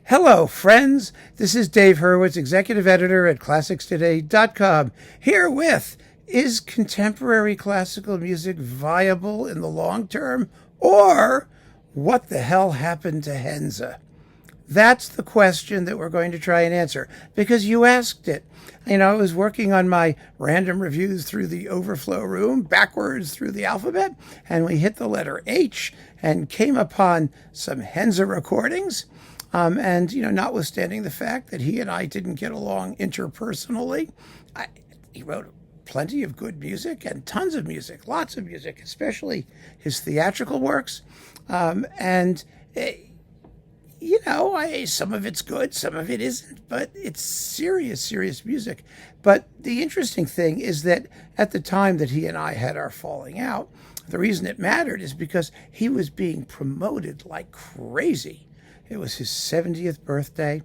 Hello, friends. This is Dave Hurwitz, executive editor at ClassicsToday.com, here with Is contemporary classical music viable in the long term? Or what the hell happened to Henze? That's the question that we're going to try and answer because you asked it. You know, I was working on my random reviews through the overflow room, backwards through the alphabet, and we hit the letter H and came upon some Henze recordings. And, you know, notwithstanding the fact that he and I didn't get along interpersonally, he wrote plenty of good music and tons of music, lots of music, especially his theatrical works. You know, some of it's good, some of it isn't, but it's serious music. But the interesting thing is that at the time that he and I had our falling out, the reason it mattered is because he was being promoted like crazy. It was his 70th birthday,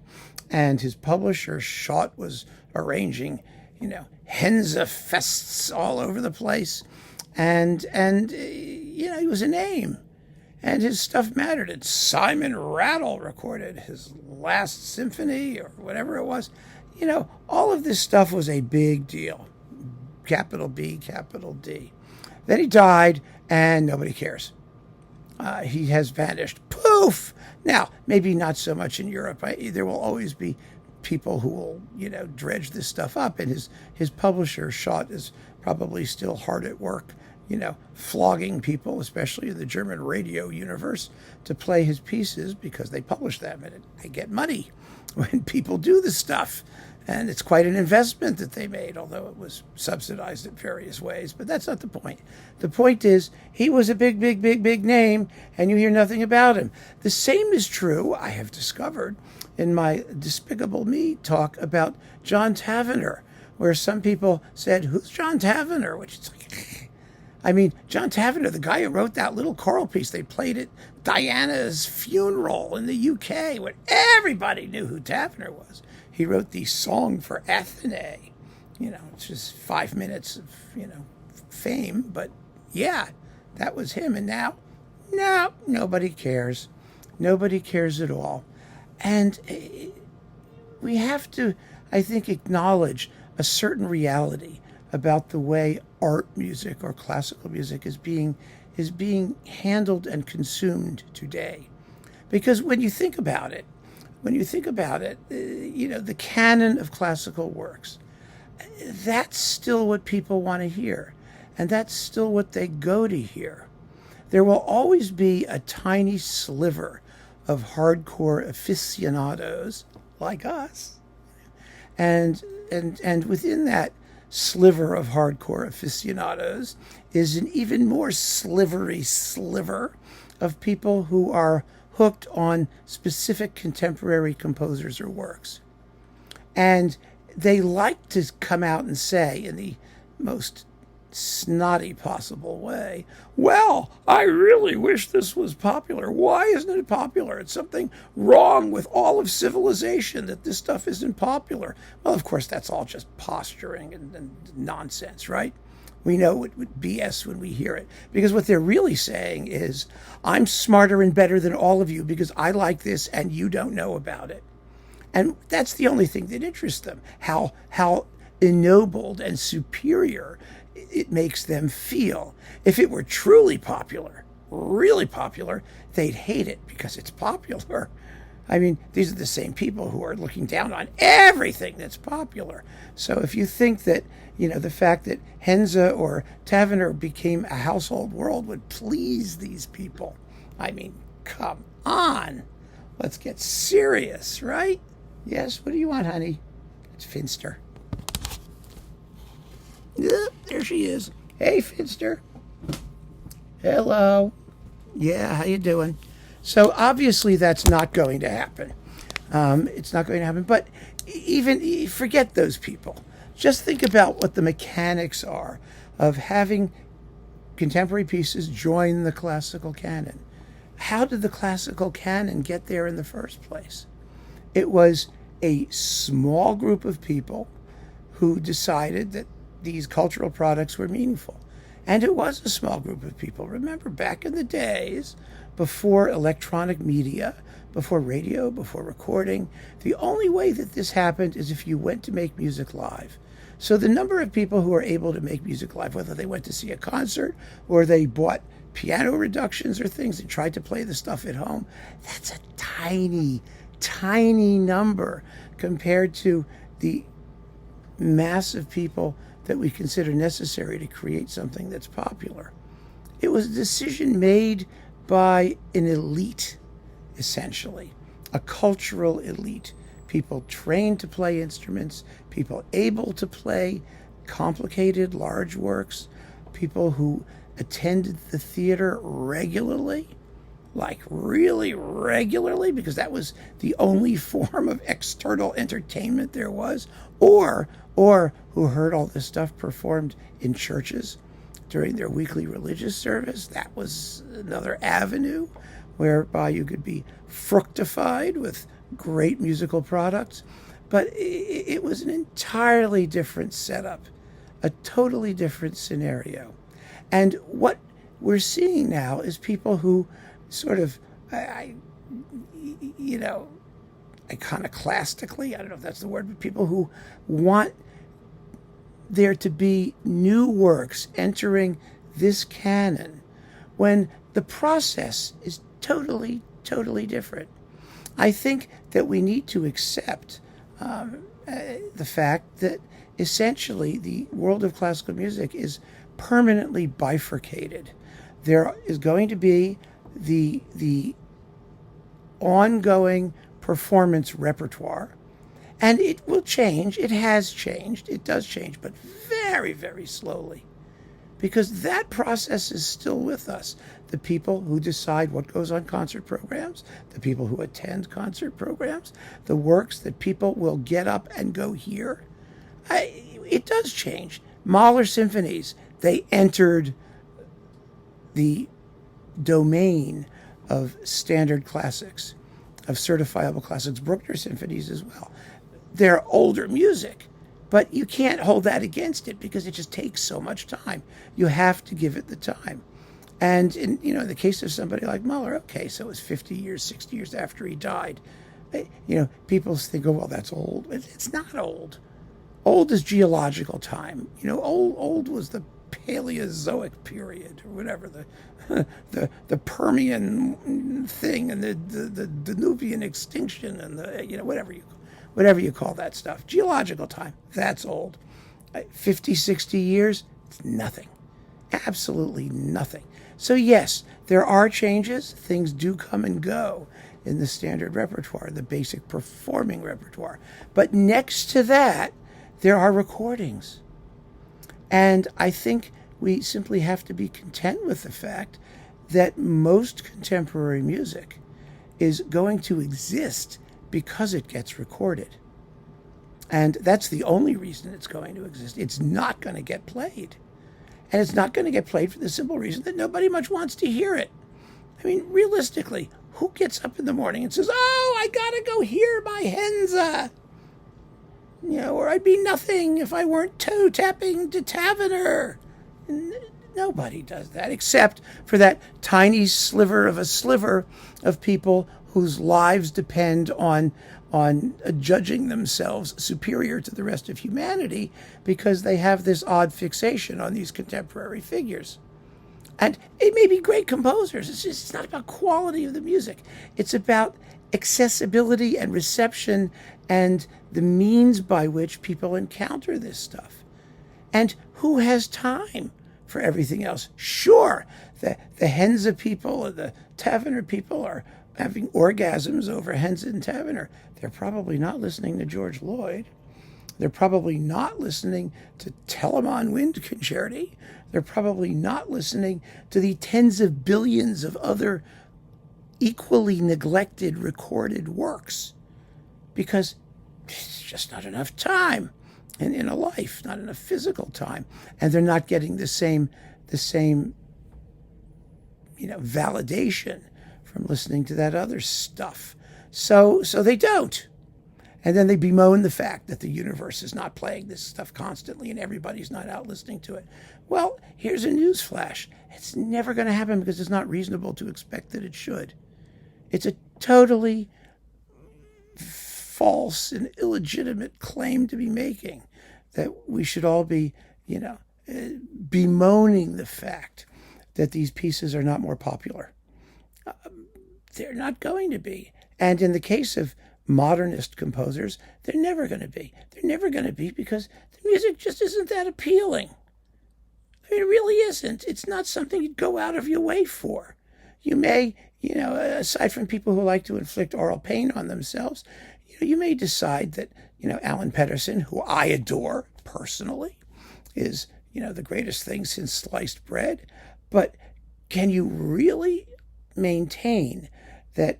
and his publisher, Schott, was arranging, you know, Henze fests all over the place. And you know, he was a name. And his stuff mattered. And Simon Rattle recorded his last symphony or whatever it was. You know, all of this stuff was a big deal. Capital B, capital D. Then he died, and nobody cares. He has vanished. Poof! Now, maybe not so much in Europe. There will always be people who will, you know, dredge this stuff up. And his publisher, Schott, is probably still hard at work, you know, flogging people, especially in the German radio universe, to play his pieces because they publish them and they get money when people do this stuff. And it's quite an investment that they made, although it was subsidized in various ways. But that's not the point. The point is he was a big name, and you hear nothing about him. The same is true, I have discovered, in my Despicable Me talk about John Tavener, where some people said, "Who's John Tavener?" Which is like, I mean, John Tavener, the guy who wrote that little choral piece they played at Diana's funeral in the UK, when everybody knew who Tavener was. He wrote the Song for Athene. You know, it's just 5 minutes of, you know, fame. But yeah, that was him. And now, no, nobody cares. Nobody cares at all. And we have to, I think, acknowledge a certain reality about the way art music or classical music is being handled and consumed today. Because when you think about it, you know, the canon of classical works, that's still what people want to hear. And that's still what they go to hear. There will always be a tiny sliver of hardcore aficionados like us. And within that sliver of hardcore aficionados is an even more slivery sliver of people who are hooked on specific contemporary composers or works. And they like to come out and say in the most snotty possible way, "Well, I really wish this was popular. Why isn't it popular? It's something wrong with all of civilization that this stuff isn't popular." Well, of course, that's all just posturing and nonsense, right? We know it would BS when we hear it. Because what they're really saying is, I'm smarter and better than all of you because I like this and you don't know about it. And that's the only thing that interests them, how ennobled and superior it makes them feel. If it were truly popular, really popular, they'd hate it because it's popular. I mean, these are the same people who are looking down on everything that's popular. So if you think that, you know, the fact that Henze or Tavener became a household word would please these people, I mean, come on. Let's get serious, right? Yes, what do you want, honey? It's Finster. There she is. Hey, Finster. Hello. Yeah, how you doing? So obviously that's not going to happen. It's not going to happen. But even forget those people. Just think about what the mechanics are of having contemporary pieces join the classical canon. How did the classical canon get there in the first place? It was a small group of people who decided that these cultural products were meaningful. And it was a small group of people. Remember, back in the days, before electronic media, before radio, before recording. The only way that this happened is if you went to make music live. So the number of people who are able to make music live, whether they went to see a concert or they bought piano reductions or things and tried to play the stuff at home, that's a tiny, tiny number compared to the massive people that we consider necessary to create something that's popular. It was a decision made by an elite, essentially, a cultural elite. People trained to play instruments, people able to play complicated, large works, people who attended the theater regularly, like really regularly, because that was the only form of external entertainment there was, or who heard all this stuff performed in churches during their weekly religious service. That was another avenue whereby you could be fructified with great musical products. But it was an entirely different setup, a totally different scenario. And what we're seeing now is people who sort of, iconoclastically, I don't know if that's the word, but people who want there to be new works entering this canon when the process is totally, totally different. I think that we need to accept the fact that essentially the world of classical music is permanently bifurcated. There is going to be the ongoing performance repertoire, and it will change. It has changed. It does change, but very, very slowly, because that process is still with us. The people who decide what goes on concert programs, the people who attend concert programs, the works that people will get up and go hear, it does change. Mahler symphonies, they entered the domain of standard classics, of certifiable classics. Bruckner symphonies as well. They're older music, but you can't hold that against it because it just takes so much time. You have to give it the time. And in the case of somebody like Mahler, okay, so it was 50 years, 60 years after he died. People think, oh, well, that's old. It's not old. Old is geological time. Old was the Paleozoic period, or whatever, the Permian thing, and the Danubian extinction, and whatever you call that stuff. Geological time, that's old. 50, 60 years, it's nothing. Absolutely nothing. So yes, there are changes. Things do come and go in the standard repertoire, the basic performing repertoire. But next to that, there are recordings. And I think we simply have to be content with the fact that most contemporary music is going to exist because it gets recorded. And that's the only reason it's going to exist. It's not going to get played. And it's not going to get played for the simple reason that nobody much wants to hear it. I mean, realistically, who gets up in the morning and says, oh, I got to go hear my Henze? Or I'd be nothing if I weren't toe-tapping to Tavener. Nobody does that, except for that tiny sliver of people whose lives depend on judging themselves superior to the rest of humanity because they have this odd fixation on these contemporary figures. And it may be great composers. It's not about quality of the music. It's about accessibility and reception and the means by which people encounter this stuff. And who has time for everything else? Sure, the Henze people or the Tavener people are having orgasms over Henze and Tavener. They're probably not listening to George Lloyd. They're probably not listening to Telemann Wind Concerti. They're probably not listening to the tens of billions of other equally neglected recorded works, because there's just not enough time in a life, not enough physical time, and they're not getting the same validation from listening to that other stuff. So they don't. And then they bemoan the fact that the universe is not playing this stuff constantly and everybody's not out listening to it. Well, here's a news flash. It's never going to happen because it's not reasonable to expect that it should. It's a totally false and illegitimate claim to be making, that we should all be, bemoaning the fact that these pieces are not more popular. They're not going to be. And in the case of modernist composers, they're never going to be. They're never going to be because the music just isn't that appealing. I mean, it really isn't. It's not something you'd go out of your way for. You may, aside from people who like to inflict oral pain on themselves, you may decide that, Alan Pedersen, who I adore personally, is, the greatest thing since sliced bread. But can you really maintain that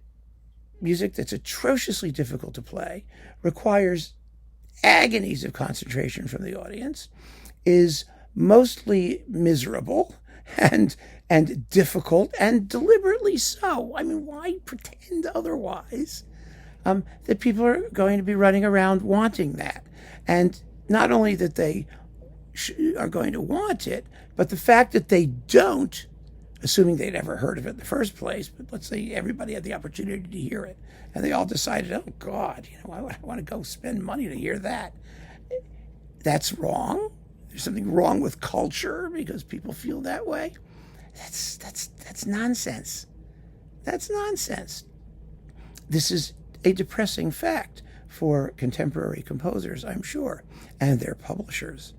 music that's atrociously difficult to play, requires agonies of concentration from the audience, is mostly miserable and difficult, and deliberately so? I mean, why pretend otherwise? That people are going to be running around wanting that. And not only that they are going to want it, but the fact that they don't, assuming they'd ever heard of it in the first place, but let's say everybody had the opportunity to hear it, and they all decided, oh God, I want to go spend money to hear that. That's wrong. There's something wrong with culture because people feel that way. That's nonsense. That's nonsense. This is a depressing fact for contemporary composers, I'm sure, and their publishers,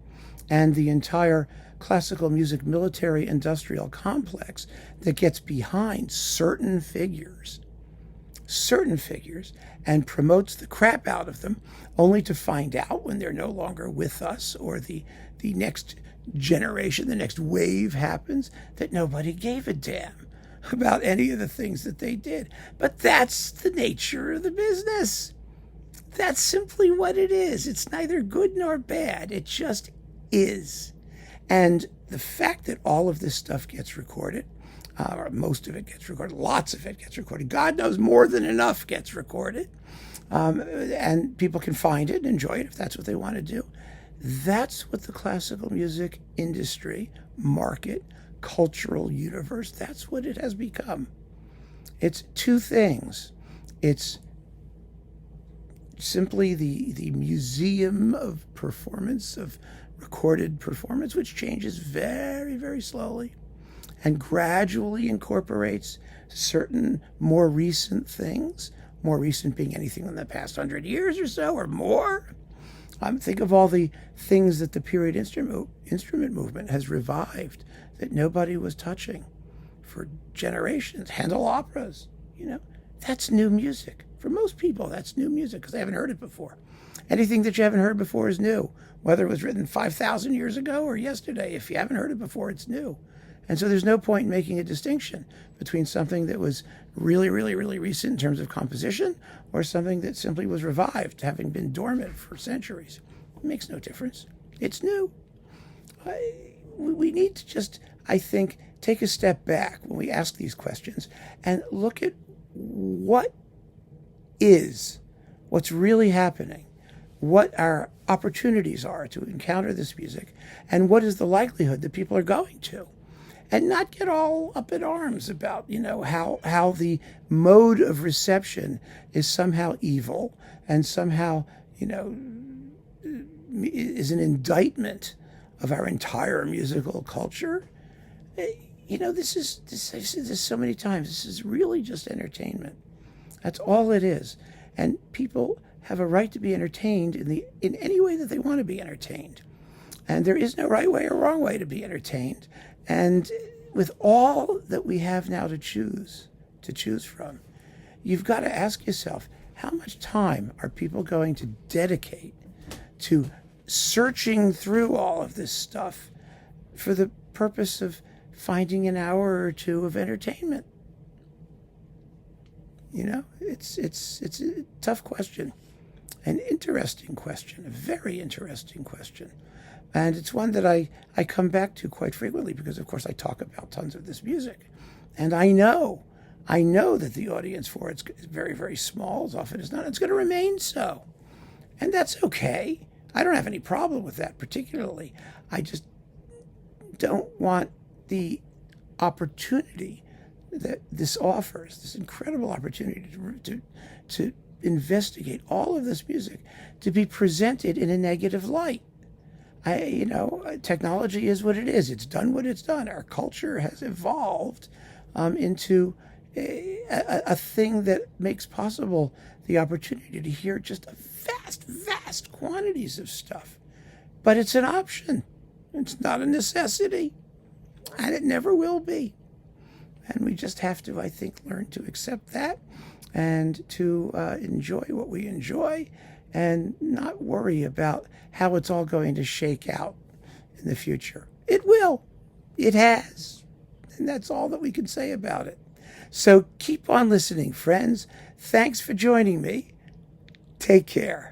and the entire classical music military industrial complex that gets behind certain figures, and promotes the crap out of them, only to find out when they're no longer with us, or the next generation, the next wave happens, that nobody gave a damn about any of the things that they did. But that's the nature of the business. That's simply what it is. It's neither good nor bad. It just is. And the fact that all of this stuff gets recorded, or most of it gets recorded, lots of it gets recorded, God knows more than enough gets recorded, and people can find it and enjoy it if that's what they want to do. That's what the classical music industry, market, cultural universe, that's what it has become. It's two things. It's simply the museum of performance, of recorded performance, which changes very, very slowly and gradually incorporates certain more recent things, more recent being anything in the past 100 years or so or more. Think of all the things that the period instrument movement has revived that nobody was touching for generations. Handel operas, that's new music. For most people, that's new music because they haven't heard it before. Anything that you haven't heard before is new, whether it was written 5,000 years ago or yesterday. If you haven't heard it before, it's new. And so there's no point in making a distinction between something that was really, really, really recent in terms of composition or something that simply was revived, having been dormant for centuries. It makes no difference. It's new. We need to just, I think, take a step back when we ask these questions and look at what's really happening, what our opportunities are to encounter this music, and what is the likelihood that people are going to. And not get all up in arms about, how the mode of reception is somehow evil and somehow, is an indictment of our entire musical culture. I've said this so many times, this is really just entertainment. That's all it is. And people have a right to be entertained in any way that they want to be entertained. And there is no right way or wrong way to be entertained. And with all that we have now to choose from, you've got to ask yourself, how much time are people going to dedicate to searching through all of this stuff for the purpose of finding an hour or two of entertainment? It's a tough question, an interesting question, a very interesting question. And it's one that I come back to quite frequently because, of course, I talk about tons of this music. And I know that the audience for it's very, very small, as often as not. It's going to remain so. And that's okay. I don't have any problem with that particularly. I just don't want the opportunity that this offers, this incredible opportunity to investigate all of this music, to be presented in a negative light. Technology is what it is. It's done what it's done. Our culture has evolved into a thing that makes possible the opportunity to hear just vast quantities of stuff. But it's an option. It's not a necessity. And it never will be. And we just have to, I think, learn to accept that and to enjoy what we enjoy and not worry about how it's all going to shake out in the future. It will. It has. And that's all that we can say about it. So keep on listening, friends. Thanks for joining me. Take care.